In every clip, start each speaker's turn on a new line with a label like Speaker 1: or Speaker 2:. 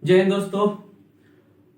Speaker 1: जय हिंद दोस्तों।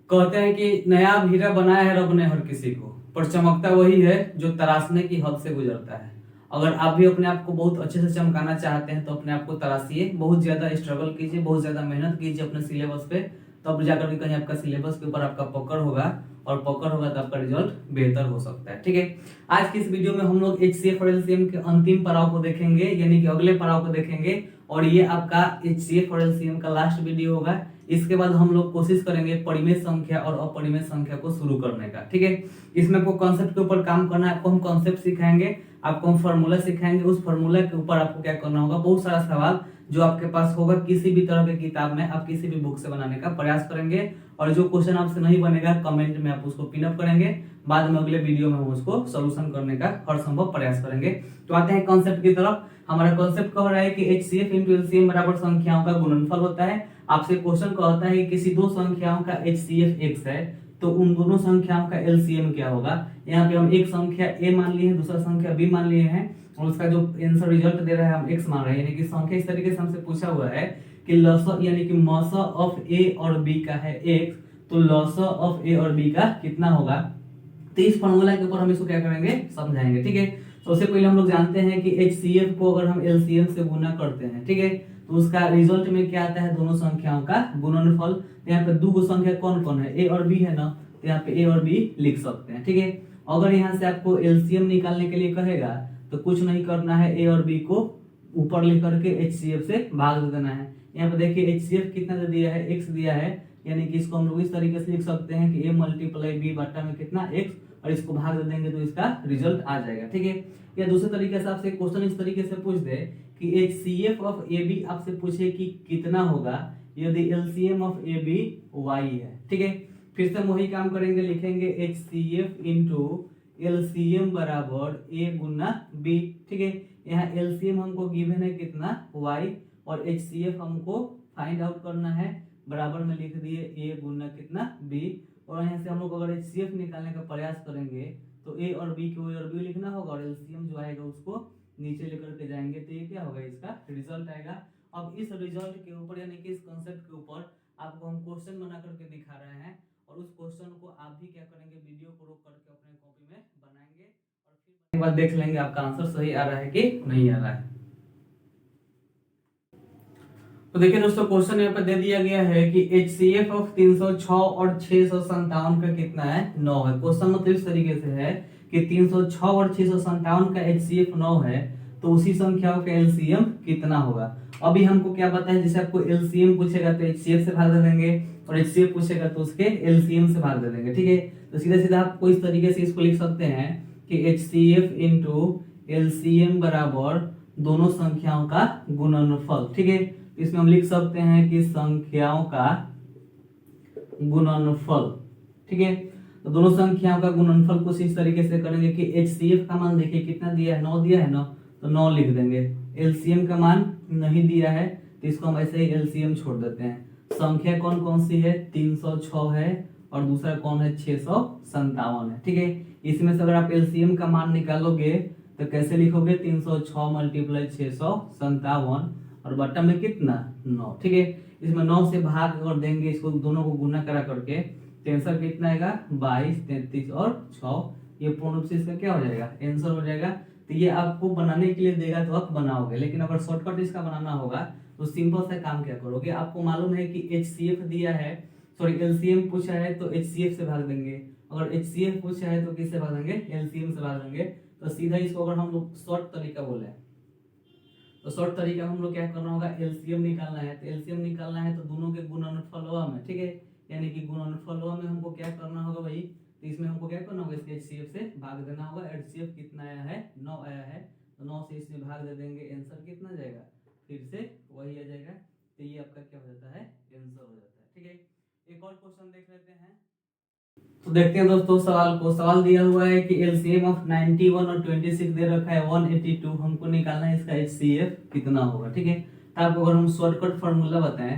Speaker 1: कहते हैं कि नया हीरा बनाया है रब ने हर किसी को, पर चमकता वही है जो तराशने की हद से गुजरता है। अगर आप भी अपने आप को बहुत अच्छे से चमकाना चाहते हैं तो अपने आप को तराशिए, बहुत ज्यादा स्ट्रगल कीजिए, बहुत ज्यादा मेहनत कीजिए अपने सिलेबस पे, तब जाकर के कहीं आपका सिलेबस के ऊपर आपका पकड़ होगा, और पकड़ होगा तो आपका रिजल्ट बेहतर हो सकता है। ठीक है, आज की इस वीडियो में हम लोग HCF और LCM के अंतिम पड़ाव को देखेंगे, यानी कि अगले पड़ाव को देखेंगे, और ये आपका HCF और LCM का लास्ट वीडियो होगा। इसके बाद हम लोग कोशिश करेंगे परिमेय संख्या और अपरिमेय संख्या को शुरू करने का। ठीक है, इसमें आपको कॉन्सेप्ट के ऊपर काम करना है। आपको हम कॉन्सेप्ट सिखाएंगे, आपको हम फॉर्मूला सिखाएंगे, उस फॉर्मूला के ऊपर आपको क्या करना होगा, बहुत सारा सवाल जो आपके पास होगा किसी भी तरह की किताब में, आप किसी भी बुक से बनाने का प्रयास करेंगे, और जो क्वेश्चन आपसे नहीं बनेगा कमेंट में आप उसको पिन अप करेंगे, बाद में अगले वीडियो में हम उसको सोल्यूशन करने का हर संभव प्रयास करेंगे। तो आते हैं कॉन्सेप्ट की तरफ। हमारा कॉन्सेप्ट कह रहा है कि HCF इंटू LCM बराबर संख्याओं का गुणनफल होता है। आपसे क्वेश्चन कहता है कि किसी दो संख्याओं का HCF x है तो उन दोनों संख्याओं का LCM क्या होगा। यहाँ पे हम एक संख्या a मान लिए हैं, दूसरा संख्या b मान लिए हैं, और उसका जो आंसर रिजल्ट दे रहा है हम x मान रहे हैं। यानी कि संख्या इस तरीके से हमसे पूछा हुआ है कि लसा यानी कि मसा ऑफ a और b का है x, तो लसा ऑफ a और b का कितना होगा। तो इस फॉर्मूला के ऊपर हम इसको क्या करेंगे, समझाएंगे। ठीक है, तो उससे पहले हम लोग जानते हैं कि HCF को अगर हम LCM से गुना करते हैं, ठीक है, तो उसका रिजल्ट में क्या आता है, दोनों संख्याओं का गुणनफल। तो यहाँ पे दो संख्या कौन कौन है, a और b है ना, तो यहाँ पे a और b लिख सकते हैं। ठीक है, अगर यहाँ से आपको LCM निकालने के लिए कहेगा तो कुछ नहीं करना है, a और b को ऊपर लिख करके HCF से भाग दे देना है। यहाँ पे देखिए HCF कितना दे दिया है, x दिया है, यानी कि इसको हम लोग इस तरीके से लिख सकते हैं कि a मल्टीप्लाई b बटा में कितना x, और इसको भाग दे देंगे तो इसका रिजल्ट आ जाएगा। ठीक है, या दूसरे तरीके से आपसे क्वेश्चन इस तरीके से पूछ दे कि HCF ऑफ AB आपसे पूछे कि कितना होगा यदि LCM ऑफ AB y है। ठीक है, फिर से हम वही काम करेंगे, लिखेंगे HCF इंटू LCM बराबर a गुना b। ठीक है, यहाँ LCM हमको गिवन है कितना y, और HCF हमको फाइंड आउट करना है, बराबर में लिख दिए a गुना कितना b। और यहाँ से हम लोग अगर HCF निकालने का प्रयास करेंगे तो a और b को a और b लिखना होगा, और LCM जो आएगा उसको नीचे लेकर के जाएंगे, तो ये क्या होगा, इसका रिजल्ट आएगा। अब इस रिजल्ट के ऊपर यानी कि इस कांसेप्ट के ऊपर आपको हम क्वेश्चन बना करके दिखा रहे हैं, और उस क्वेश्चन को आप भी क्या करेंगे, वीडियो को रोक करके अपने कॉपी में बनाएंगे, और फिर बाद देख लेंगे आपका आंसर सही आ रहा है कि नहीं आ रहा है। तो देखिए दोस्तों, क्वेश्चन यहाँ पे दे दिया गया है कि HCF ऑफ 306 और 657 का कितना है, 9 है। क्वेश्चन मतलब इस तरीके से है कि 306 और 657 का HCF 9 है, तो उसी संख्याओं का LCM कितना होगा। अभी हमको क्या पता है, जैसे आपको LCM पूछेगा तो HCF से भाग दे देंगे, और HCF पूछेगा तो उसके LCM से भाग दे देंगे। ठीक है, तो सीधा सीधा आपको इस तरीके से इसको लिख सकते हैं कि HCF इंटू LCM बराबर दोनों संख्याओं का गुणनफल। ठीक है, इसमें हम लिख सकते हैं कि संख्याओं का गुणनफल। ठीक है, तो दोनों संख्याओं का गुणनफल कुछ इस तरीके से करेंगे कि HCF का मान देखिए कितना दिया है, 9 दिया है ना, तो 9 लिख देंगे। LCM का मान नहीं दिया है तो इसको हम ऐसे ही LCM छोड़ देते हैं। संख्या कौन कौन सी है, 306 है, और दूसरा कौन है, 657 है। ठीक है, इसमें से अगर आप LCM का मान निकालोगे तो कैसे लिखोगे, 306 मल्टीप्लाई 657, और बटा में कितना, 9। ठीक है, इसमें 9 से भाग कर देंगे, इसको दोनों को गुना करा करके, तो आंसर कितना आएगा, 22, 33 और 6। ये पूर्ण रूप से इसका क्या हो जाएगा, आंसर हो जाएगा। तो ये आपको बनाने के लिए देगा तो आप बनाओगे, लेकिन अगर शॉर्टकट इसका बनाना होगा तो सिंपल सा काम क्या करोगे, आपको मालूम है कि HCF दिया है, सॉरी LCM पूछा है तो HCF से भाग देंगे, अगर HCF पूछा है तो किससे भाग देंगे, LCM से भाग देंगे। तो सीधा इसको अगर हम लोग शॉर्ट तरीका बोले तो शॉर्ट तरीका हम लोग क्या करना होगा, LCM निकालना है, तो LCM निकालना है तो दोनों के गुणनफलवा में, ठीक है, यानी कि गुणनफलवा में हमको क्या करना होगा भाई, तो इसमें हमको क्या करना होगा, इसके HCF से भाग देना होगा। HCF कितना आया है, 9 आया है, तो 9 से इसमें भाग दे देंगे, आंसर कितना जाएगा, फिर से वही आ जाएगा। तो ये आपका क्या हो जाता है, आंसर हो जाता है। ठीक है, एक और क्वेश्चन देख लेते हैं। तो देखते हैं दोस्तों सवाल को। सवाल दिया हुआ है कि LCM ऑफ 91 और 26 दे रखा है 182, हमको निकालना है इसका HCF कितना होगा। ठीक है, तो आपको अगर हम शॉर्टकट फार्मूला बताएं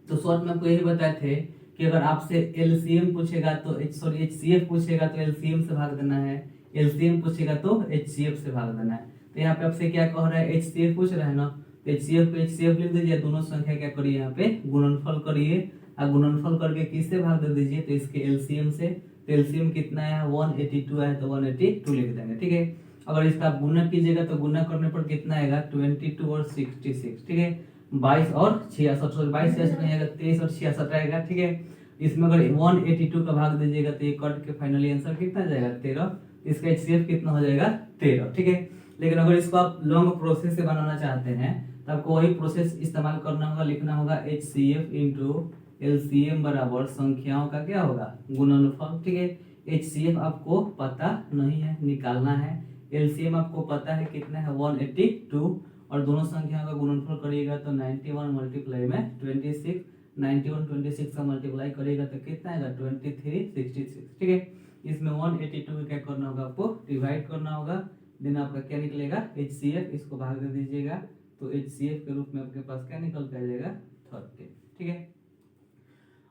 Speaker 1: तो शॉर्ट में आपको यही बताए थे कि अगर आपसे LCM पूछेगा तो HCF पूछेगा तो LCM से भाग देना है, LCM पूछेगा तो HCF से भाग देना है। तो यहाँ पे आपसे क्या कह रहा है, HCF पूछ रहा है ना, HCF को HCF लिख दीजिए, दोनों संख्या क्या करिए यहाँ पे गुणनफल करिए, और गुणनफल करके किससे भाग दे दीजिए, तो इसके एलसीएम से। तो एलसीएम कितना है 182 है, तो 182 लिख देंगे, ठीक है। अगर इसका गुणा कीजिएगा तो गुणा करने पर कितना आएगा 22 और 66, ठीक है। 22 और 66, 22 66 नहीं आएगा, 23 और 66 आएगा, ठीक है। इसमें अगर 182 का भाग दीजिएगा तो ये कट के फाइनली आंसर कितना आ जाएगा 13। इसका HCF कितना हो जाएगा 13, ठीक है। लेकिन अगर इसको आप लॉन्ग प्रोसेस से बनाना चाहते हैं तो आपको वही प्रोसेस इस्तेमाल करना होगा, लिखना होगा HCF इंटू LCM बराबर संख्याओं का क्या होगा गुणनफल, ठीक है। HCF आपको पता नहीं है, निकालना है। LCM आपको पता है कितना है 182, और दोनों संख्याओं का गुणनफल करिएगा तो 91 मल्टीप्लाई में 26, 91 26 का मल्टीप्लाई करिएगा तो कितना आएगा 23 66, ठीक है। इसमें 182 को क्या करना होगा आपको डिवाइड करना होगा, देन आपका क्या निकलेगा HCF, इसको भाग दे दीजिएगा तो HCF के रूप में आपके पास क्या निकल के आ जाएगा 30, ठीक है।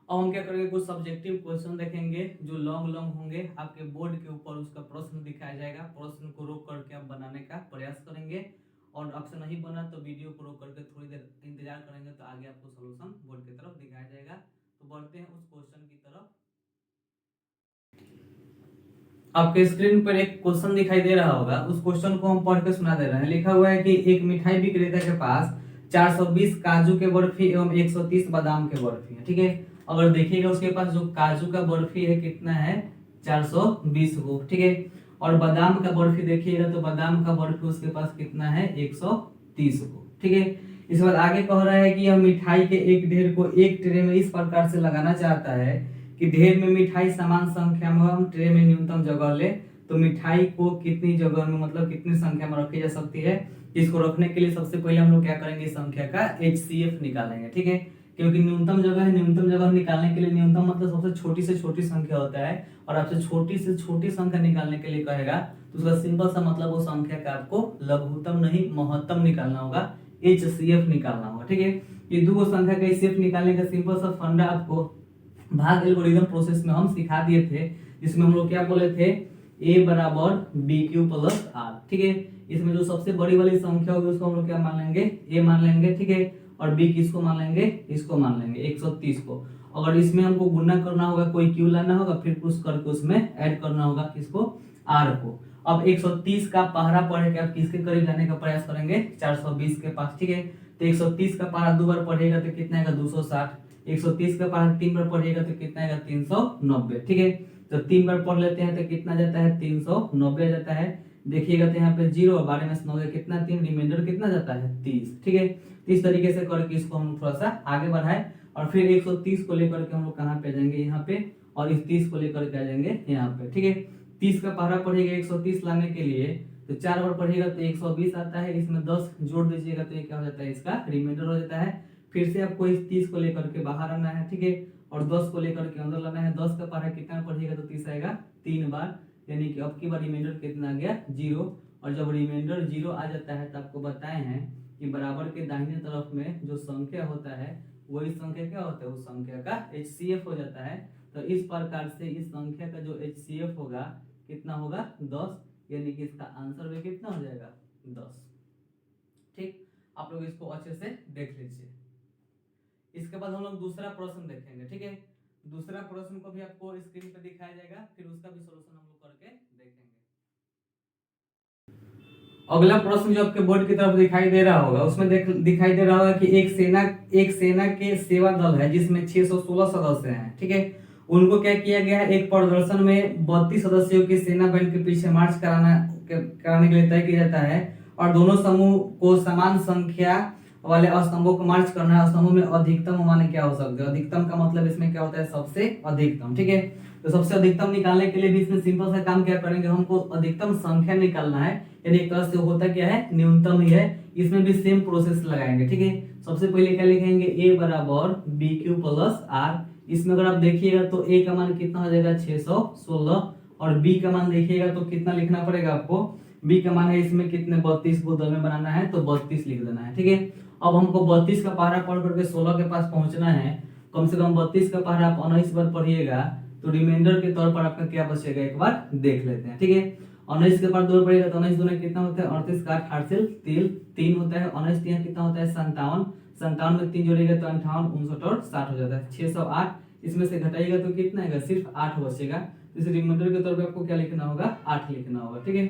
Speaker 1: अब हम क्या करेंगे, कुछ सब्जेक्टिव क्वेश्चन देखेंगे जो लॉन्ग होंगे, आपके बोर्ड के ऊपर उसका प्रश्न दिखाया जाएगा। प्रश्न को रोक करके आप बनाने का प्रयास करेंगे, और आपसे नहीं बना तो वीडियो को रोक करके थोड़ी देर इंतजार करेंगे तो आगे आपको सॉल्यूशन बोर्ड की तरफ दिखाया जाएगा। तो बढ़ते हैं उस क्वेश्चन की तरफ। आपके स्क्रीन पर एक क्वेश्चन दिखाई दे रहा होगा, उस क्वेश्चन को हम पढ़ के सुना दे रहे हैं। लिखा हुआ है कि एक मिठाई विक्रेता के पास 420 काजू के बर्फी एवं 130 बादाम के बर्फी है, ठीक है। अगर देखिएगा उसके पास जो काजू का बर्फी है कितना है 420 को, ठीक है। और बादाम का बर्फी देखिएगा तो बादाम का बर्फी उसके पास कितना है 130 को, ठीक है। इसके बाद आगे कह रहा है कि यह मिठाई के एक ढेर को एक ट्रे में इस प्रकार से लगाना चाहता है कि ढेर में मिठाई समान संख्या में हम ट्रे में न्यूनतम जगह ले, तो मिठाई को कितनी जगह में मतलब कितनी संख्या में रखी जा सकती है। इसको रखने के लिए सबसे पहले हम लोग क्या करेंगे, संख्या का HCF निकालेंगे, ठीक है। क्योंकि न्यूनतम जगह है, न्यूनतम जगह निकालने के लिए न्यूनतम मतलब सबसे छोटी से छोटी संख्या होता है, और आपसे छोटी से छोटी संख्या निकालने के लिए कहेगा तो उसका सिंपल सा मतलब वो संख्या का आपको लघुत्तम नहीं महत्तम निकालना होगा, HCF निकालना होगा, ठीक है। ये दो संख्या का HCF निकालने का सिंपल सा फंडा आपको भाग एल्गोरिथम प्रोसेस में हम सिखा दिए थे, जिसमें हम लोग क्या बोले थे A बराबर BQ प्लस R, ठीक है। इसमें जो सबसे बड़ी वाली संख्या होगी उसको हम लोग क्या मान लेंगे A मान लेंगे, ठीक है। और B किसको मान लेंगे, इसको मान लेंगे 130 को। अगर इसमें हमको गुणा करना होगा, कोई Q लाना होगा, फिर कुछ करके उसमें ऐड करना होगा किसको R को। अब 130 का पहरा पढ़ के आप किसके करीब जाने का प्रयास करेंगे 420 के पास, ठीक है। तो 130 का पहरा दो बार पढ़ेगा तो कितना आएगा 260, 130 का पहरा तीन बार पढ़ेगा तो कितना आएगा 390, ठीक है। तो तीन बार पढ़ लेते हैं तो कितना जाता है 390 जाता है। देखिएगा तो यहाँ पे 0 और 12 में से 9 कितना 3, रिमाइंडर कितना जाता है 30, ठीक है। इस तरीके से करके इसको हम थोड़ा सा आगे बढ़ाए, और फिर 130 को लेकर के हम लोग कहाँ पे जाएंगे यहाँ पे, और इस 30 को लेकर के आ जाएंगे यहाँ पे, ठीक है। 30 का पहरा पढ़ेगा 130 लाने के लिए तो 4 बार पढ़ेगा तो 120 आता है, इसमें 10 जोड़ दीजिएगा तो ये क्या हो जाता है इसका रिमाइंडर हो जाता है। फिर से आपको इस 30 को लेकर के बाहर आना है, ठीक है, और 10 को लेकर के अंदर लाना है। 10 का पहरा कितना पढ़ेगा तो 30 आएगा 3 बार, यानी कि अब की बार रिमाइंडर कितना आ गया 0। और जब रिमाइंडर 0 आ जाता है तो आपको बताए हैं कि बराबर के दाहिने तरफ में जो संख्या होता है वही संख्या क्या होता है, उस संख्या का HCF हो जाता है। तो इस प्रकार से इस संख्या का जो HCF होगा कितना होगा 10, यानी कि इसका आंसर भी कितना हो जाएगा 10, ठीक। आप लोग इसको अच्छे से देख लीजिए। इसके बाद हम लोग दूसरा प्रश्न देखेंगे, ठीक है। दूसरा प्रश्न को भी आपको स्क्रीन पे दिखाया जाएगा, फिर उसका भी सॉल्यूशन हम लोग करके देखेंगे। अगला प्रश्न जो आपके बोर्ड की तरफ दिखाई दे रहा होगा उसमें दिखाई दे रहा होगा कि एक सेना के सेवा दल है जिसमें 616 सदस्य हैं, ठीक है। उनको क्या किया गया है, एक प्रदर्शन में 32 सदस्यों की सेना बैंड के पीछे मार्च कराने के लिए तय किया जाता है, और दोनों समूह को समान संख्या वाले स्तंभों को मार्च करना है। स्तंभों में अधिकतम माने क्या हो सकते हैं, अधिकतम का मतलब इसमें क्या होता है सबसे अधिकतम, ठीक है। तो सबसे अधिकतम निकालने के लिए भी इसमें सिंपल सा काम क्या करेंगे, हमको अधिकतम संख्या निकालना है, यानी एक तरह से होता क्या है न्यूनतम ही है। इसमें भी सेम प्रोसेस लगाएंगे, ठीक है। सबसे पहले क्या लिखेंगे A बराबर BQ प्लस R। इसमें अगर आप देखिएगा तो A का मान कितना हो जाएगा 616, और B का मान देखिएगा तो कितना लिखना पड़ेगा आपको, B का मान है इसमें कितने 32 को दल में बनाना है तो 32 लिख देना है, ठीक है। अब हमको 32 का पहरा पढ़ करके 16 के पास पहुंचना है। कम से कम 32 का पहरा आप 19 बार पढ़िएगा तो रिमाइंडर के तौर पर आपका क्या बचेगा एक बार देख लेते हैं, ठीक है। 19 के पास 2 पड़ेगा तो 19 दूना कितना होता है 38 का 8 हासिल 3 होता है। 19 यहाँ कितना होता है 57, 57 में 3 जोड़ेगा तो 58, 59 और 60 हो जाता है। 608 इसमें से घटाइएगा तो कितना आएगा सिर्फ 8 बचेगा। तो इस रिमाइंडर के तौर पे आपको क्या लिखना होगा 8 लिखना होगा, ठीक है।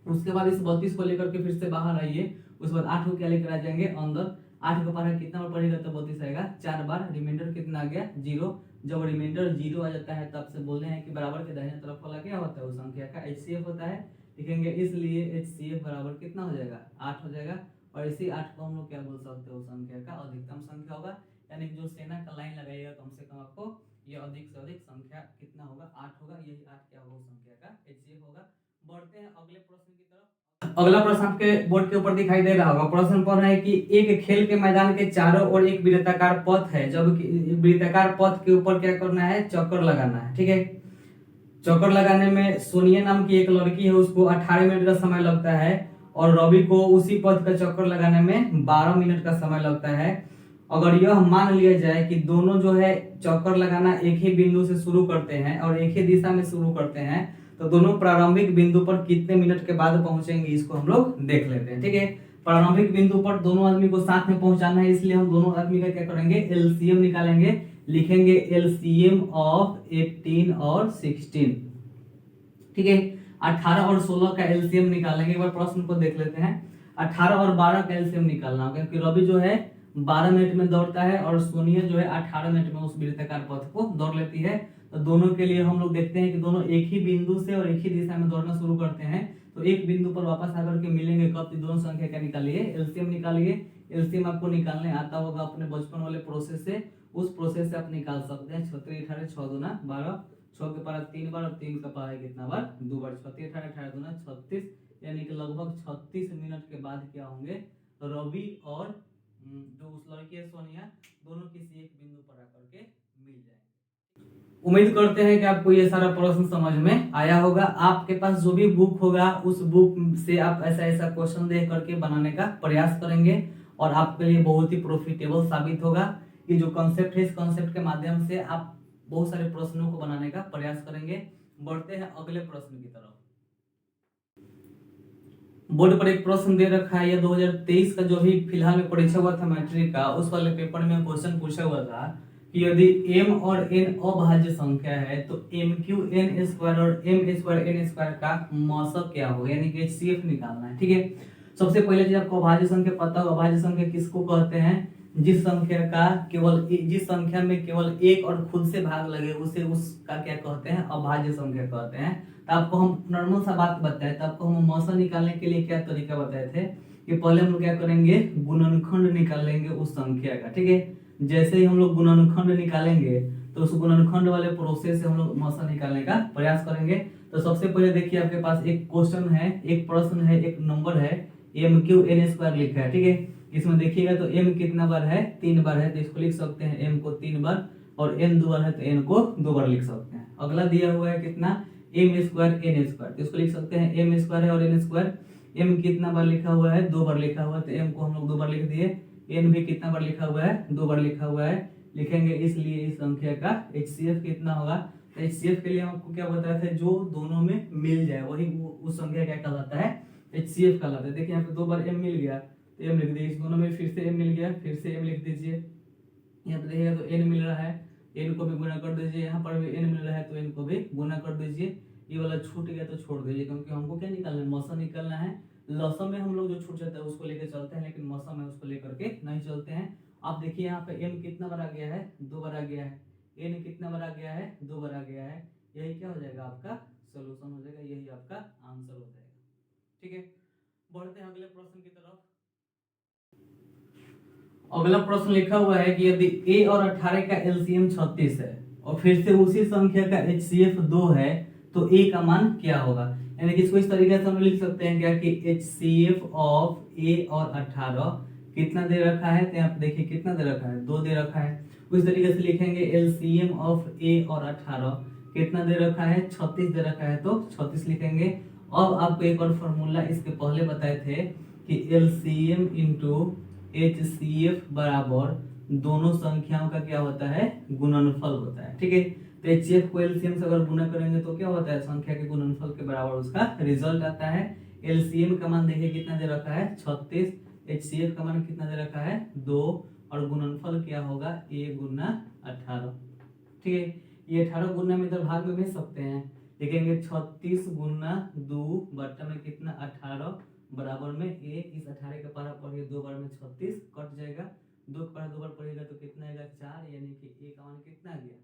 Speaker 1: उसके बाद इस 32 को लेकर के फिर से बाहर आइए, उसके बाद 8 को क्या लेकर आ जाएंगे अंदर। 8 का पारा कितना बार पड़ेगा तो 32 आएगा 4 बार। रिमाइंडर कितना आ गया 0। जब रिमाइंडर 0 आ जाता है तब से बोलते हैं कि बराबर के दाहिने तरफ वाला क्या होता है उस संख्या का HCF होता है, लिखेंगे। इसलिए HCF बराबर कितना हो जाएगा 8 हो जाएगा। और इसी 8 को हम लोग क्या बोल सकते हैं उस संख्या का अधिकतम संख्या होगा। यानी जो सेना का लाइन लगाइएगा कम से कम आपको ये अधिक से अधिक संख्या कितना होगा 8 होगा। यही 8 क्या होगा उस संख्या का HCF होगा। बढ़ते हैं अगले प्रश्न की तरफ। अगला प्रश्न आपके बोर्ड के ऊपर दिखाई दे रहा होगा। प्रश्न पढ़ रहे हैं कि एक खेल के मैदान के चारों ओर एक वृत्ताकार पथ है, जब वृत्ताकार पथ के ऊपर क्या करना है चक्कर लगाना है, ठीक है। चक्कर लगाने में सोनिया नाम की एक लड़की है, उसको 18 मिनट का समय लगता है और रवि को उसी पथ का चक्कर लगाने में 12 मिनट का समय लगता है। अगर यह मान लिया जाए कि दोनों जो है चक्कर लगाना एक ही बिंदु से शुरू करते हैं और एक ही दिशा में शुरू करते हैं, तो दोनों प्रारंभिक बिंदु पर कितने मिनट के बाद पहुंचेंगे इसको हम लोग देख लेते हैं, ठीक है। प्रारंभिक बिंदु पर दोनों आदमी को साथ में पहुंचाना है, इसलिए हम दोनों आदमी का क्या करेंगे LCM निकालेंगे। लिखेंगे LCM ऑफ 18 और 16, ठीक है। 18 और 16 का LCM निकालेंगे। एक बार प्रश्न को देख लेते हैं। 18 और 12 का LCM निकालना होगा क्योंकि रवि जो है 12 मिनट में दौड़ता है और सोनिया जो है 18 मिनट में उस वृत्ताकार पथ को दौड़ लेती है। तो दोनों के लिए हम लोग देखते हैं कि दोनों एक ही बिंदु से और एक ही दिशा में दौड़ना शुरू करते हैं, तो एक बिंदु पर वापस आकर के मिलेंगे कब। दोनों संख्या क्या निकालिए LCM निकालिए। LCM आपको निकालने आता होगा अपने बचपन वाले प्रोसेस से, उस प्रोसेस से आप निकाल सकते हैं। 36 18 6 दूना 12, 6 के पारा 3 बार और 3 का पारा कितना बार 2 बार। 36 18 18 दूना 36, यानी कि लगभग 36 मिनट के बाद क्या होंगे रवि और जो उस लड़की है सोनिया दोनों किसी एक बिंदु पर आकर के मिल जाएंगे। उम्मीद करते हैं कि आपको ये सारा प्रश्न समझ में आया होगा। आपके पास जो भी बुक होगा उस बुक से आप ऐसा ऐसा क्वेश्चन देख करके बनाने का प्रयास करेंगे और आपके लिए बहुत ही प्रॉफिटेबल साबित होगा। ये जो कॉन्सेप्ट है इस कॉन्सेप्ट के माध्यम से आप बहुत सारे प्रश्नों को बनाने का प्रयास करेंगे। बढ़ते हैं अगले प्रश्न की तरफ। बोर्ड पर एक प्रश्न दे रखा है, यह 2023 का जो भी फिलहाल में परीक्षा हुआ था मैट्रिक का, उस वाले पेपर में क्वेश्चन पूछा हुआ था कि यदि m और n अभाज्य संख्या है तो mq(n)² और m²(n² का मौसक क्या होगा, यानी कि HCF निकालना है, ठीक है। सबसे पहले चीज आपको अभाज्य संख्या पता हो। अभाज्य संख्या किसको कहते हैं, जिस संख्या में केवल एक और खुद से भाग लगे उसे उसका क्या कहते हैं अभाज्य संख्या कहते हैं। तो आपको हम नॉर्मल सा बात बताए, तो आपको हम मौसा निकालने के लिए क्या तरीका बताए थे कि पहले हम लोग क्या करेंगे गुणनखंड निकालेंगे उस संख्या का, ठीक है। जैसे ही हम लोग गुणनखंड निकालेंगे तो उस गुणनखंड वाले प्रोसेस से हम लोग मौसा निकालने का प्रयास करेंगे। तो सबसे पहले देखिए आपके पास एक क्वेश्चन है, एक प्रश्न है, एक नंबर है mq(n² लिखा है, ठीक है। इसमें देखिएगा तो m कितना बार है 3 बार है, तो इसको लिख सकते हैं m को 3 बार और n 2 बार है तो n को 2 बार लिख सकते हैं। अगला दिया हुआ है कितना m²(n²), तो इसको लिख सकते हैं m² है और n²। m कितना बार लिखा हुआ है 2 बार लिखा हुआ है, तो m को हम लोग 2 बार लिख दिए। n भी कितना बार लिखा हुआ है 2 बार लिखा हुआ है, लिखेंगे। इसलिए इस संख्या का HCF कितना होगा। तो HCF के लिए हम आपको क्या बताया था, जो दोनों में मिल जाए वही उस संख्या क्या कहलाता है HCF कहलाता है। देखिए यहाँ पे 2 बार m मिल गया तो m लिख दीजिए, इस दोनों में फिर से m मिल गया फिर से m लिख दीजिए। यहाँ पे देखिएगा तो n मिल रहा है, n को भी गुना कर दीजिए, यहाँ पर भी n मिल रहा है तो n को भी गुना कर दीजिए। ये वाला छूट गया तो छोड़ दीजिए, क्योंकि हमको क्या निकालना है मौसम निकालना है। लौसम में हम लोग जो छूट जाता है उसको लेकर चलते हैं, लेकिन मौसम में उसको लेकर के नहीं चलते हैं। आप देखिए यहाँ पे m कितना बार आ गया है 2 बार आ गया है, n कितना बार आ गया है 2 बार आ गया है। यही क्या हो जाएगा आपका सोल्यूशन हो जाएगा, यही आपका आंसर हो जाएगा, ठीक है। बढ़ते हैं अगले प्रश्न की तरफ। अगला प्रश्न लिखा हुआ है कि यदि a और 18 का LCM 36 है और फिर से उसी संख्या का HCF 2 है तो a का मान क्या होगा। यानी कि इसको इस तरीके से हम लिख सकते हैं क्या कि HCF ऑफ a और 18 कितना दे रखा है, तो यहाँ पे देखिए कितना दे रखा है 2 दे रखा है। उस तरीके से लिखेंगे LCM ऑफ a और 18 कितना दे रखा है 36 दे रखा है, तो 36 लिखेंगे। अब आपको एक और फॉर्मूला इसके पहले बताए थे कि LCM इंटू HCF बराबर दोनों संख्याओं का क्या होता है गुणनफल होता है, ठीक है। तो HCF को LCM से अगर गुना करेंगे तो क्या होता है, संख्या के गुणनफल के बराबर उसका रिजल्ट आता है। LCM का मान देखिए कितना दे रखा है 36, HCF का मान कितना दे रखा है 2, और गुणनफल क्या होगा A गुना 18। ठीक है, ये 18 गुना में इधर भाग में भेज सकते हैं, लिखेंगे 36 गुना 2 बट्टा में कितना 18 बराबर में A। इस 18 का पारा पढ़िए 2 बार में 36 कट जाएगा, 2 का पारा 2 बार पढ़िएगा तो कितना आएगा 4, यानी कि A का मान कितना आ गया